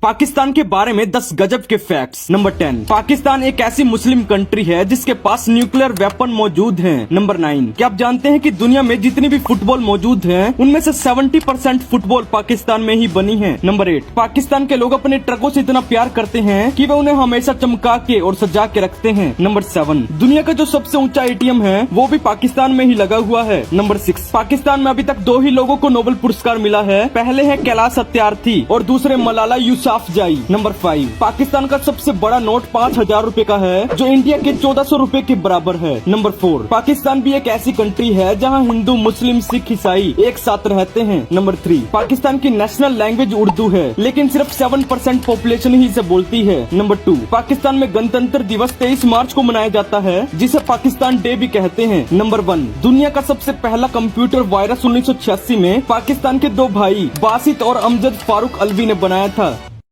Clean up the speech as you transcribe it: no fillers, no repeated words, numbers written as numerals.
पाकिस्तान के बारे में 10 गजब के फैक्ट्स। नंबर 10, पाकिस्तान एक ऐसी मुस्लिम कंट्री है जिसके पास न्यूक्लियर वेपन मौजूद हैं। नंबर 9, क्या आप जानते हैं कि दुनिया में जितनी भी फुटबॉल मौजूद हैं उनमें से 70% फुटबॉल पाकिस्तान में ही बनी है। नंबर 8, पाकिस्तान के लोग अपने ट्रकों से इतना प्यार करते हैं कि वे उन्हें हमेशा चमका के और सजा के रखते हैं। नंबर 7, दुनिया का जो सबसे ऊंचा एटीएम है वो भी पाकिस्तान में ही लगा हुआ है। नंबर 6, पाकिस्तान में अभी तक 2 ही लोगों को नोबेल पुरस्कार मिला है। पहले है कैलाश सत्यार्थी और दूसरे मलाला यूसुफजई। नंबर 5, पाकिस्तान का सबसे बड़ा नोट 5000 रूपए का है जो इंडिया के 1400 रूपए के बराबर है। नंबर 4, पाकिस्तान भी एक ऐसी कंट्री है जहाँ हिंदू, मुस्लिम, सिख, ईसाई एक साथ रहते हैं। नंबर 3, पाकिस्तान की नेशनल लैंग्वेज उर्दू है लेकिन सिर्फ 7% पॉपुलेशन ही इसे बोलती है। नंबर 2, पाकिस्तान में गणतंत्र दिवस 23 मार्च को मनाया जाता है जिसे पाकिस्तान डे भी कहते हैं। नंबर 1, दुनिया का सबसे पहला कंप्यूटर वायरस 1986 में पाकिस्तान के 2 भाई बासित और अमजद फारूक अलवी ने बनाया था।